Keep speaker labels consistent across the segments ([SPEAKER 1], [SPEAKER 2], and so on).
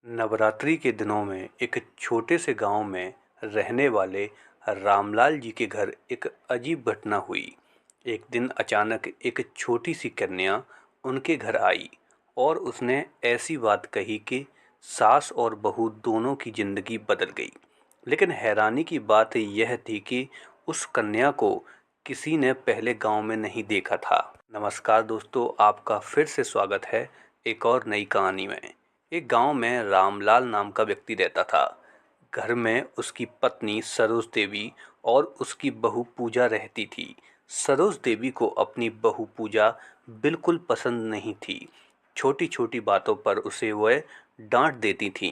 [SPEAKER 1] नवरात्रि के दिनों में एक छोटे से गांव में रहने वाले रामलाल जी के घर एक अजीब घटना हुई। एक दिन अचानक एक छोटी सी कन्या उनके घर आई और उसने ऐसी बात कही कि सास और बहू दोनों की जिंदगी बदल गई। लेकिन हैरानी की बात यह थी कि उस कन्या को किसी ने पहले गांव में नहीं देखा था। नमस्कार दोस्तों, आपका फिर से स्वागत है एक और नई कहानी में। एक गांव में रामलाल नाम का व्यक्ति रहता था। घर में उसकी पत्नी सरोज देवी और उसकी बहू पूजा रहती थी। सरोज देवी को अपनी बहू पूजा बिल्कुल पसंद नहीं थी। छोटी छोटी बातों पर उसे वह डांट देती थी।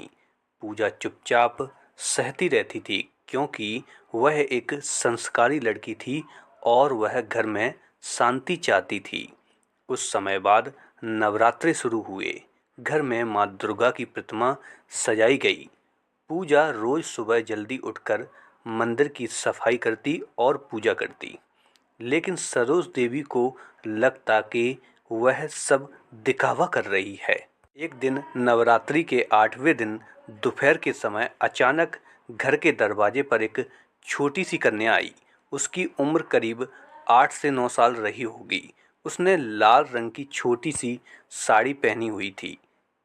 [SPEAKER 1] पूजा चुपचाप सहती रहती थी क्योंकि वह एक संस्कारी लड़की थी और वह घर में शांति चाहती थी। कुछ समय बाद नवरात्रि शुरू हुए। घर में माँ दुर्गा की प्रतिमा सजाई गई। पूजा रोज सुबह जल्दी उठकर मंदिर की सफाई करती और पूजा करती। लेकिन सरोज देवी को लगता कि वह सब दिखावा कर रही है। एक दिन नवरात्रि के 8वें दिन दोपहर के समय अचानक घर के दरवाजे पर एक छोटी सी कन्या आई। उसकी उम्र करीब 8 से 9 साल रही होगी। उसने लाल रंग की छोटी सी साड़ी पहनी हुई थी।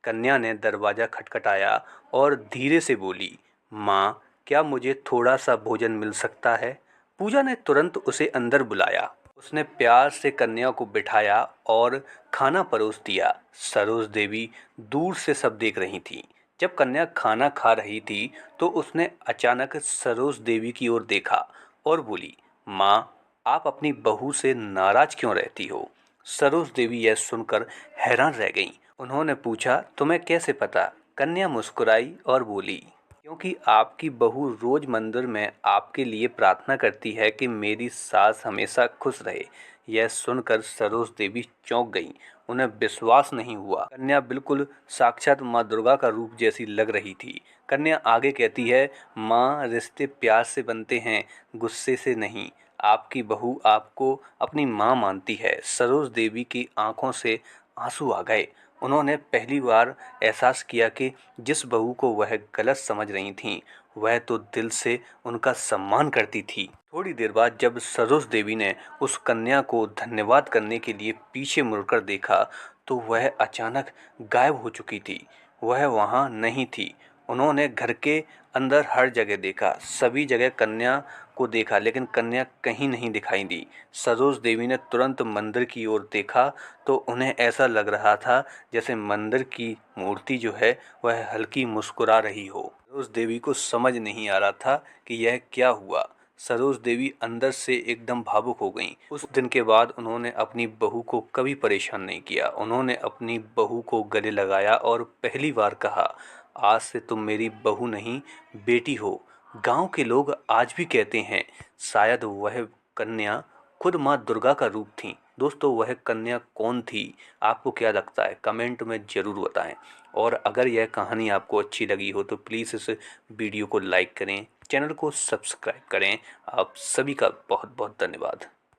[SPEAKER 1] कन्या ने दरवाजा खटखटाया और धीरे से बोली, माँ, क्या मुझे थोड़ा सा भोजन मिल सकता है? पूजा ने तुरंत उसे अंदर बुलाया। उसने प्यार से कन्या को बिठाया और खाना परोस दिया। सरोज देवी दूर से सब देख रही थी। जब कन्या खाना खा रही थी तो उसने अचानक सरोज देवी की ओर देखा और बोली, माँ, आप अपनी बहू से नाराज क्यों रहती हो? सरोज देवी यह सुनकर हैरान रह गईं। उन्होंने पूछा, तुम्हें कैसे पता? कन्या मुस्कुराई और बोली, क्योंकि आपकी बहू रोज मंदिर में आपके लिए प्रार्थना करती है कि मेरी सास हमेशा खुश रहे। यह सुनकर सरोज देवी चौंक गईं। उन्हें विश्वास नहीं हुआ। कन्या बिल्कुल साक्षात माँ दुर्गा का रूप जैसी लग रही थी। कन्या आगे कहती है, माँ, रिश्ते प्यार से बनते हैं, गुस्से से नहीं। आपकी बहू आपको अपनी माँ मानती है। सरोज देवी की आंखों से आंसू आ गए। उन्होंने पहली बार एहसास किया कि जिस बहू को वह गलत समझ रही थीं, वह तो दिल से उनका सम्मान करती थी। थोड़ी देर बाद जब सरोज देवी ने उस कन्या को धन्यवाद करने के लिए पीछे मुड़कर देखा तो वह अचानक गायब हो चुकी थी। वह वहाँ नहीं थी। उन्होंने घर के अंदर हर जगह देखा, सभी जगह कन्या को देखा, लेकिन कन्या कहीं नहीं दिखाई दी। सरोज देवी ने तुरंत मंदिर की ओर देखा तो उन्हें ऐसा लग रहा था जैसे मंदिर की मूर्ति जो है वह हल्की मुस्कुरा रही हो। सरोज देवी को समझ नहीं आ रहा था कि यह क्या हुआ। सरोज देवी अंदर से एकदम भावुक हो गईं। उस दिन के बाद उन्होंने अपनी बहू को कभी परेशान नहीं किया। उन्होंने अपनी बहू को गले लगाया और पहली बार कहा, आज से तुम मेरी बहू नहीं, बेटी हो। गांव के लोग आज भी कहते हैं, शायद वह कन्या खुद माँ दुर्गा का रूप थी। दोस्तों, वह कन्या कौन थी? आपको क्या लगता है? कमेंट में ज़रूर बताएं। और अगर यह कहानी आपको अच्छी लगी हो तो प्लीज़ इस वीडियो को लाइक करें, चैनल को सब्सक्राइब करें। आप सभी का बहुत बहुत धन्यवाद।